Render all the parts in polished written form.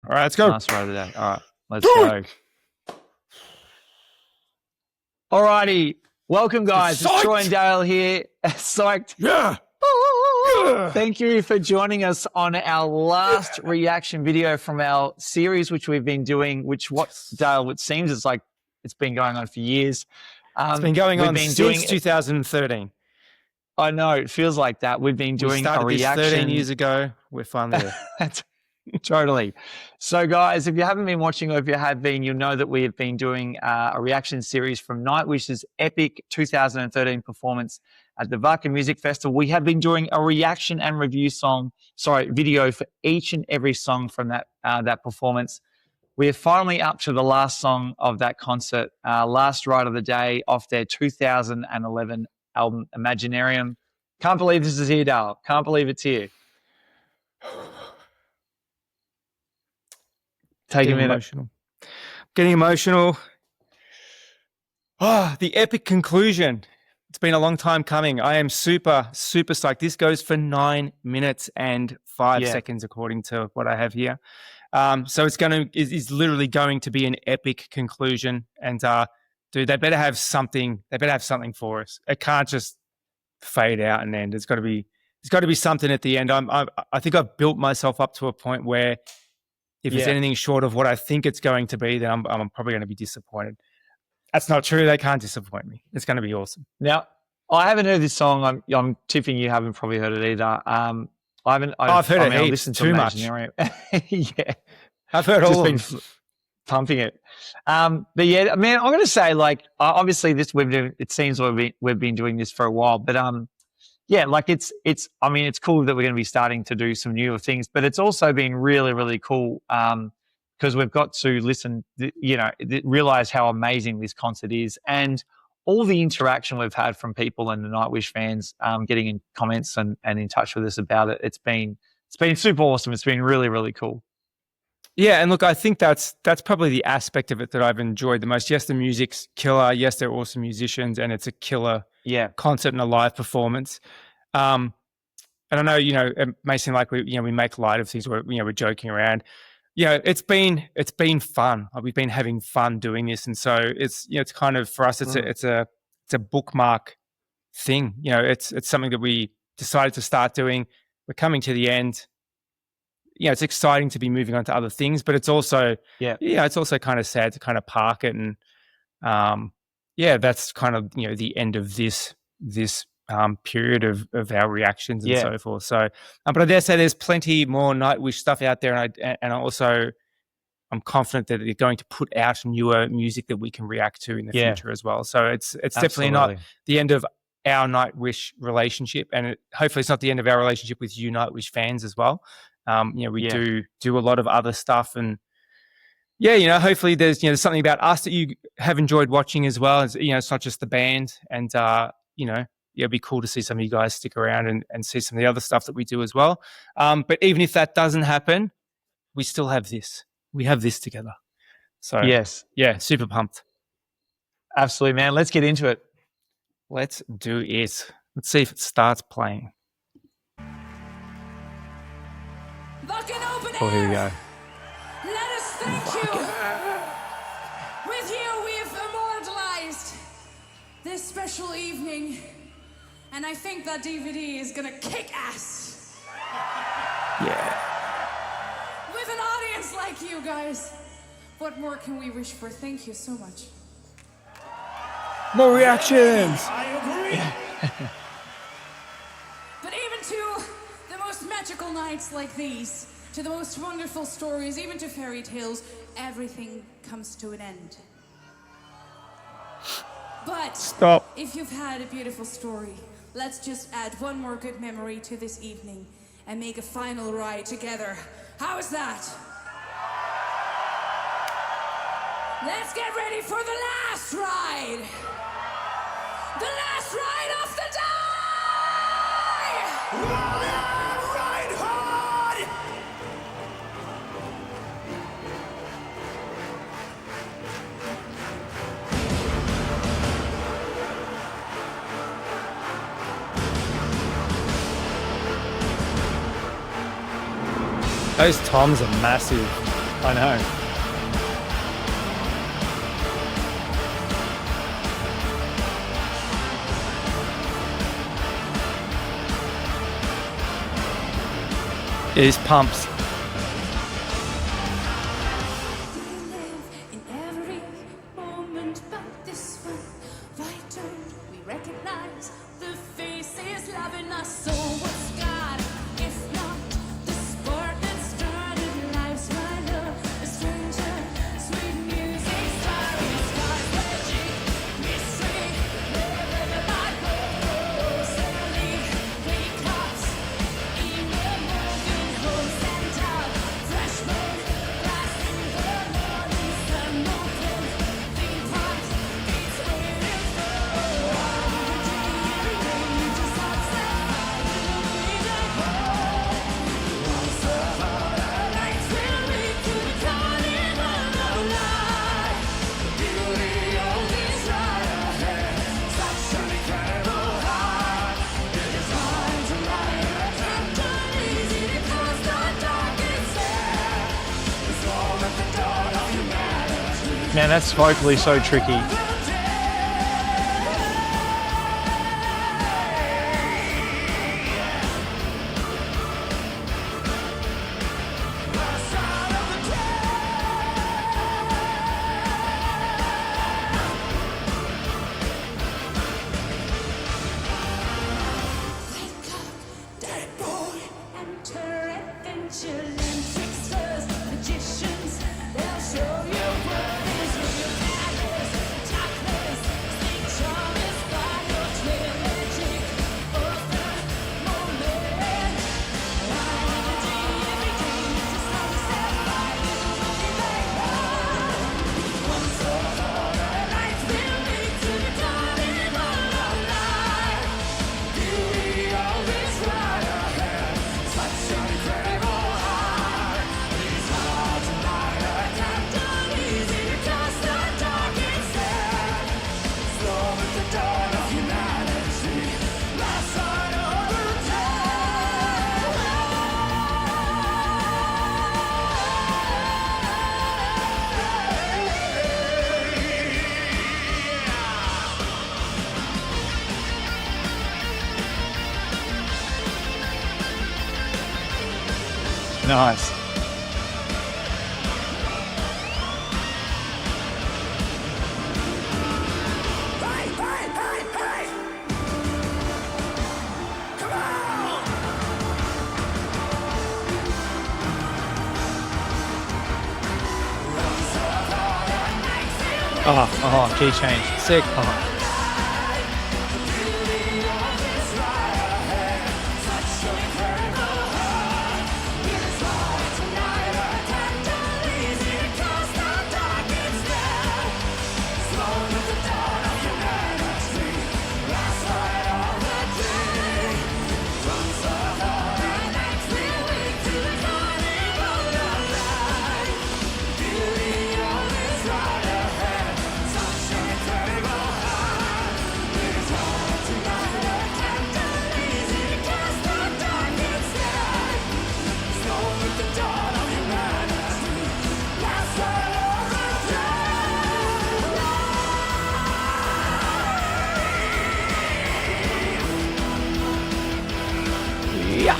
All right, let's go. Nice ride of the day. All right, let's go. All righty. Welcome, guys. It's Troy and Dale here. Psyched. Yeah. Thank you for joining us on our last reaction video from our series, which we've been doing, Dale, it seems it's like it's been going on for years. It's been going on since 2013. I know. It feels like that. We've been doing a reaction. 13 years ago. We're finally there. Totally. So, guys, if you haven't been watching, or if you have been, you'll know that we have been doing a reaction series from Nightwish's epic 2013 performance at the Wacken Music Festival. We have been doing a reaction and review video for each and every song from that performance. We are finally up to the last song of that concert, last ride of the day off their 2011 album, Imaginarium. Can't believe this is here, Dale. Can't believe it's here. Take a minute. Getting emotional. Oh, the epic conclusion. It's been a long time coming. I am super, super psyched. This goes for 9 minutes and 5 seconds, according to what I have here. So it's literally going to be an epic conclusion. And dude, they better have something. They better have something for us. It can't just fade out and end. There's got to be something at the end. I think I've built myself up to a point where if it's anything short of what I think it's going to be, then I'm probably going to be disappointed. That's not true. They can't disappoint me. It's going to be awesome. Now, I haven't heard this song. I'm tipping you haven't probably heard it either. I've heard it heaps, too much. Yeah, I've heard all of them. Pumping it. But yeah, man, I'm going to say, like, obviously it seems we've been doing this for a while, but yeah, like it's cool that we're going to be starting to do some newer things, but it's also been really, really cool because we've got to listen, realize how amazing this concert is, and all the interaction we've had from people and the Nightwish fans getting in comments and in touch with us about it. It's been super awesome. It's been really, really cool. Yeah, and look, I think that's probably the aspect of it that I've enjoyed the most. Yes, the music's killer. Yes, they're awesome musicians, and it's a killer concert and a live performance. And I know, it may seem like we make light of things, we're joking around. It's been fun. We've been having fun doing this, and so it's kind of, for us, it's a bookmark thing. It's something that we decided to start doing. We're coming to the end. It's exciting to be moving on to other things, but it's also it's also kind of sad to kind of park it, and that's kind of the end of this period of our reactions and so forth. So, but I dare say there's plenty more Nightwish stuff out there, and I'm confident that they're going to put out newer music that we can react to in the future as well. So it's definitely not the end of our Nightwish relationship, and hopefully it's not the end of our relationship with you Nightwish fans as well. We do a lot of other stuff, and hopefully there's something about us that you have enjoyed watching as well. As it's not just the band, and it'd be cool to see some of you guys stick around and see some of the other stuff that we do as well. But even if that doesn't happen, we still have this. We have this together. So super pumped. Absolutely, man. Let's get into it. Let's do it. Let's see if it starts playing. Oh, here we go. Let us thank you. With you, we've immortalized this special evening, and I think that DVD is gonna kick ass. Yeah. With an audience like you guys, what more can we wish for? Thank you so much. More reactions. I agree. But even to the most magical nights like these, to the most wonderful stories, even to fairy tales, everything comes to an end. But if you've had a beautiful story, let's just add one more good memory to this evening and make a final ride together. How is that? Let's get ready for the last ride. The last ride of the day! Ride hard! Those toms are massive. I know. It is pumps. In every moment, but this one, why don't we recognize the faces loving us? So what's God, if not the spark that started life's rider, a stranger, sweet music, starry skies, magic, mystery, wherever the light goes, suddenly wake ups, in the morning, home and out, freshmen, blasting the morning sun, open, think parts, it's waiting for every day, just outside, moving like once upon a night, will lead to the carnival of life. Beauty always right ahead, such an incredible high. It is hard to lie, I can't turn easy because the dark is there. It's all at the dawn of humanity. Man, that's vocally so tricky. Wake up, dead boy. Enter adventure and tricksters, magicians. They'll show you what is real madness, darkness. Stay charmed by your trail, magic of the moment. Light of the day, every day, just sunset by this moving like one. Once upon a night, will lead to the carnival of life. Beauty always right ahead, such an incredible high. It's hard to lie, I can't turn easy because the dark is there. Slow at the dawn of humanity, last sign of the Nice. Hey, hey, hey, hey! Come on! Oh, key change. Sick. Yeah.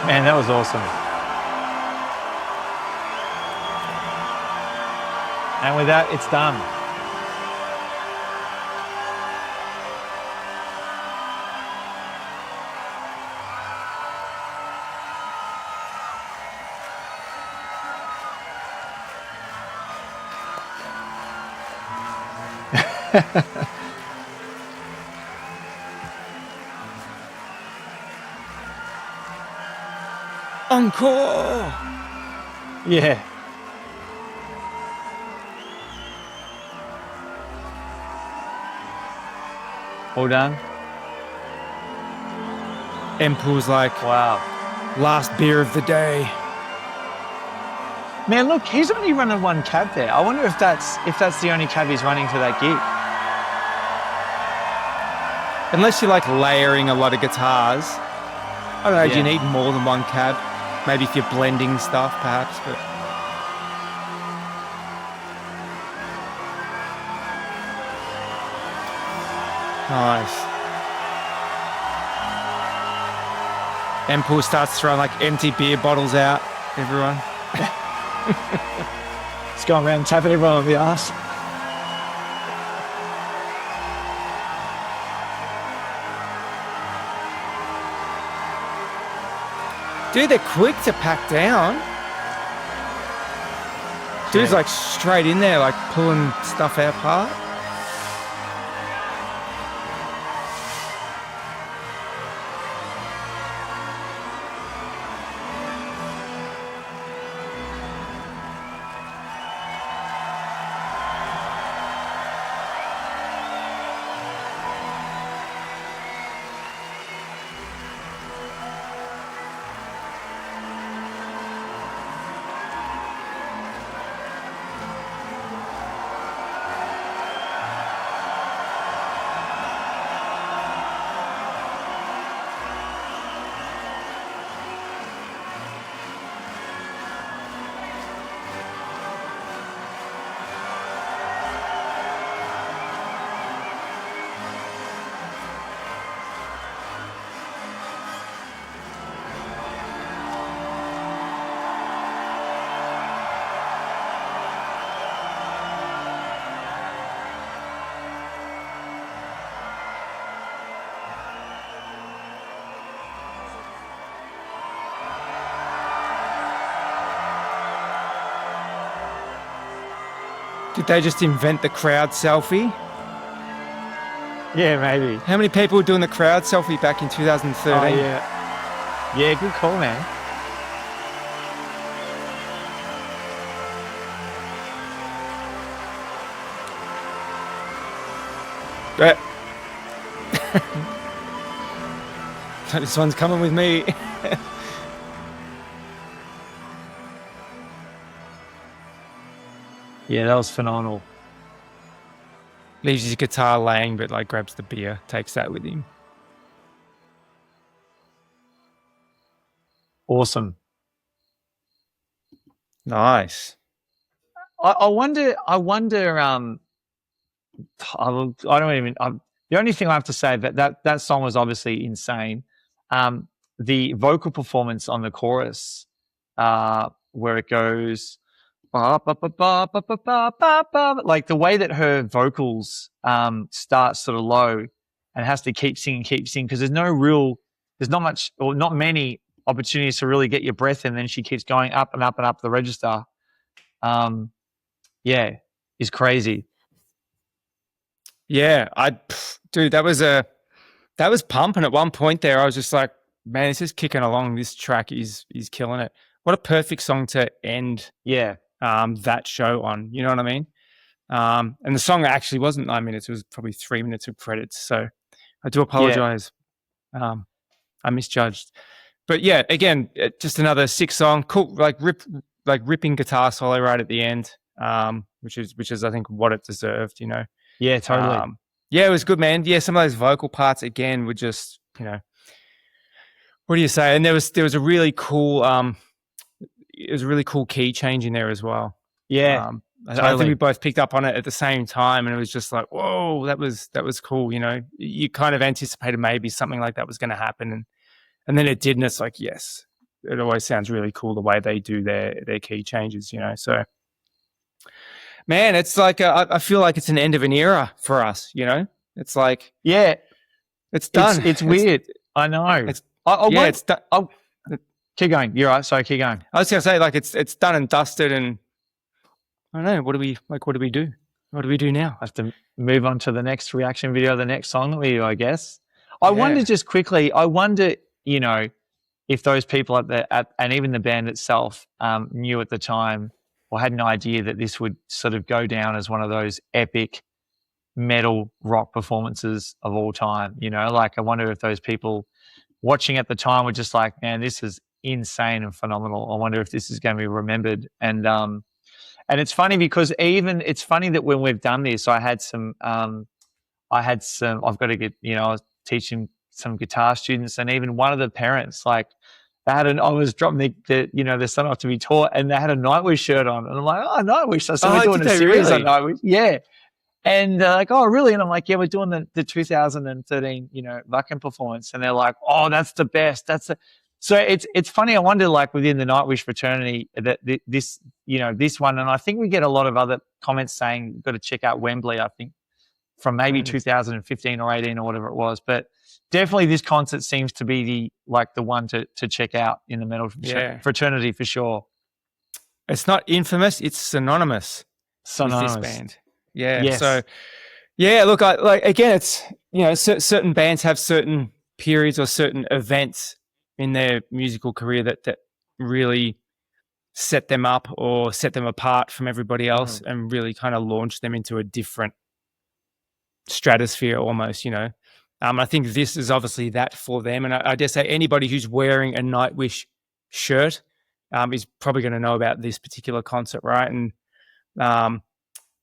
Man, that was awesome. And with that, it's done. Encore. Yeah. All done? Empoo's like, Wow. last beer of the day. Man, look, he's only running one cab there. I wonder if that's the only cab he's running for that gig. Unless you're like layering a lot of guitars. I don't know, do you need more than one cab? Maybe if you're blending stuff, perhaps, but... Nice. Empul starts throwing like empty beer bottles out, everyone. It's going around tapping everyone on the ass. Dude, they're quick to pack down. Dude's like straight in there, like pulling stuff out apart. Did they just invent the crowd selfie? Yeah, maybe. How many people were doing the crowd selfie back in 2013? Oh, yeah. Yeah, good call, man. This one's coming with me. Yeah, that was phenomenal. Leaves his guitar laying, but like grabs the beer, takes that with him. Awesome. Nice. I wonder. I don't even. The only thing I have to say that song was obviously insane. The vocal performance on the chorus, where it goes, like the way that her vocals start sort of low and has to keep singing because there's not much or not many opportunities to really get your breath in. Then she keeps going up and up and up the register. Is crazy. Yeah, dude, that was pumping at one point there. I was just like, man, this is kicking along. This track is killing it. What a perfect song to end that show on. You know what I mean? And the song actually wasn't 9 minutes. It was probably 3 minutes of credits. So I do apologize. Yeah. I misjudged. But yeah, again, just another sick song. Cool, ripping guitar solo right at the end, which is I think what it deserved, you know. Yeah, totally. Yeah, it was good, man. Yeah, some of those vocal parts again were just, you know, what do you say? And there was a really cool key change in there as well. Yeah. Totally. I think we both picked up on it at the same time, and it was just like, whoa, that was cool. You know, you kind of anticipated maybe something like that was going to happen, and then it did, and it's like, yes, it always sounds really cool the way they do their key changes. You know, so man, it's like I feel like it's an end of an era for us. You know, it's like it's done. It's weird. I know. It's done. Keep going. You're right. Sorry, keep going. I was going to say, like, it's done and dusted, and I don't know. What do we do? What do we do now? I have to move on to the next reaction video, the next song that we do, I guess. I wonder just quickly, you know, if those people and even the band itself knew at the time or had an idea that this would sort of go down as one of those epic metal rock performances of all time. You know, like I wonder if those people watching at the time were just like, man, this is insane and phenomenal. I wonder if this is going to be remembered. And it's funny because it's funny that when we've done this, I've got to get, I was teaching some guitar students, and even one of the parents, like, I was dropping the son off to be taught, and they had a Nightwish shirt on, and I'm like, oh, Nightwish. So we're doing a series on Nightwish. Yeah. And they're like, oh, really? And I'm like, yeah, we're doing the 2013, Wacken performance. And they're like, oh, that's the best. So it's funny. I wonder, like, within the Nightwish fraternity, that this one, and I think we get a lot of other comments saying you've got to check out Wembley, I think, from maybe 2015 or 18 or whatever it was. But definitely this concert seems to be the one to check out in the metal fraternity for sure. It's not infamous, it's synonymous. With this band. Yeah. Yes. So, yeah, look, again, it's, certain bands have certain periods or certain events in their musical career that really set them up or set them apart from everybody else and really kind of launch them into a different stratosphere almost, I think this is obviously that for them. And I dare say anybody who's wearing a Nightwish shirt is probably going to know about this particular concert, right? And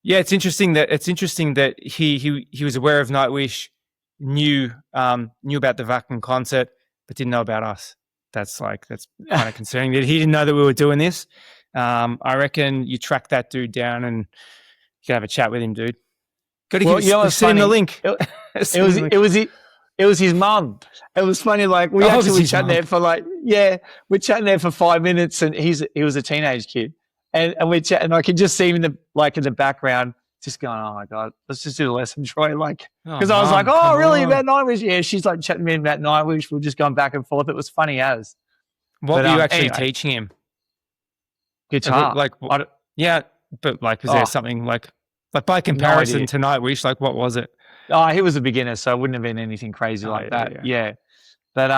it's interesting that he was aware of Nightwish, knew about the Wacken concert, but didn't know about us. That's kind of concerning that he didn't know that we were doing this. I reckon you track that dude down and you can have a chat with him, dude. Got to send him the link. It was his mum. It was funny. Like, we actually were chatting there for we're chatting there for 5 minutes, and he was a teenage kid, and we're chatting. And I could just see him in the background, just going, "Oh my God, let's just do the lesson, Troy." Like, because I was like, "Oh, really, about Nightwish?" Yeah, she's like chatting me about Nightwish. We're just going back and forth. It was funny as. What were you actually teaching him? Guitar. Was there something like by comparison to Nightwish, like what was it? Oh, he was a beginner, so it wouldn't have been anything crazy that. Yeah. But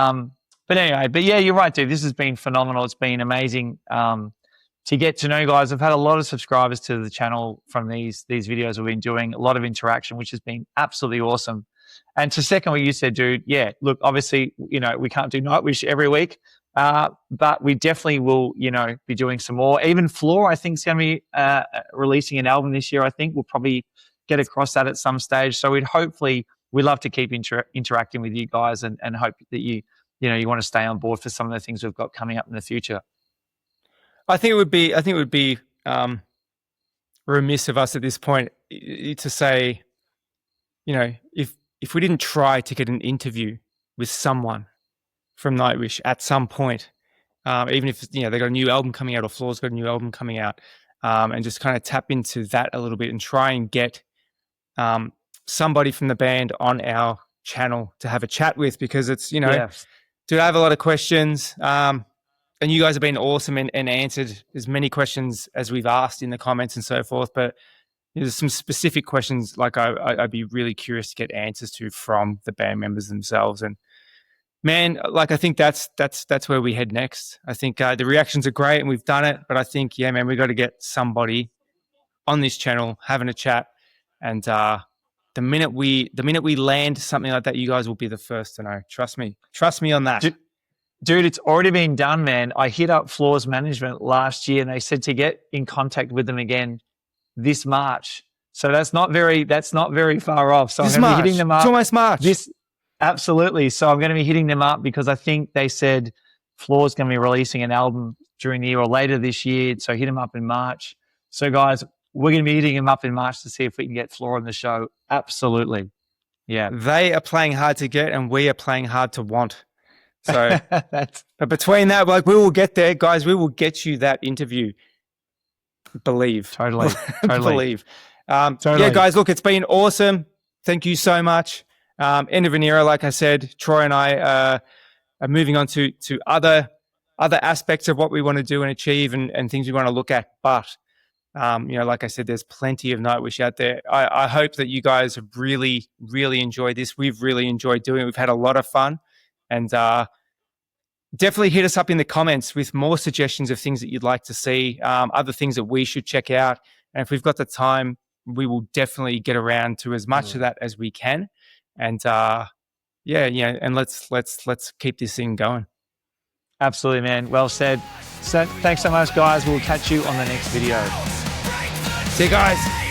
anyway, you're right, dude. This has been phenomenal. It's been amazing to get to know you guys. I've had a lot of subscribers to the channel from these videos we've been doing, a lot of interaction, which has been absolutely awesome. And to second what you said, dude, look, obviously, we can't do Nightwish every week, but we definitely will, be doing some more. Even Floor, I think, is going to be releasing an album this year. I think we'll probably get across that at some stage. So we'd love to keep interacting with you guys and hope that you want to stay on board for some of the things we've got coming up in the future. I think it would be remiss of us at this point to say, if we didn't try to get an interview with someone from Nightwish at some point, even if they got a new album coming out or Floor's got a new album coming out, and just kind of tap into that a little bit and try and get somebody from the band on our channel to have a chat with, because it's dude, I have a lot of questions, and you guys have been awesome and answered as many questions as we've asked in the comments and so forth. But there's some specific questions like I'd be really curious to get answers to from the band members themselves. And man, like, I think that's where we head next. I think the reactions are great and we've done it, but I think, man, we got to get somebody on this channel having a chat. And the minute we land something like that, you guys will be the first to know. Trust me on that. Dude, it's already been done, man. I hit up Floor's management last year and they said to get in contact with them again this March. So that's not very far off. So I'm going to be hitting them up. It's almost March. Absolutely. So I'm going to be hitting them up because I think they said Floor's going to be releasing an album during the year or later this year. So hit them up in March. So guys, we're going to be hitting them up in March to see if we can get Floor on the show. Absolutely. Yeah. They are playing hard to get and we are playing hard to want. So but between that, we will get there, guys. We will get you that interview. Believe. Totally. Believe. Totally. Yeah, guys, look, it's been awesome. Thank you so much. End of an era, like I said. Troy and I are moving on to other aspects of what we want to do and achieve and things we want to look at. But, like I said, there's plenty of Nightwish out there. I hope that you guys have really, really enjoyed this. We've really enjoyed doing it. We've had a lot of fun. And definitely hit us up in the comments with more suggestions of things that you'd like to see, other things that we should check out. And if we've got the time, we will definitely get around to as much of that as we can. And and let's keep this thing going. Absolutely, man. Well said. So thanks so much, guys. We'll catch you on the next video. See you guys.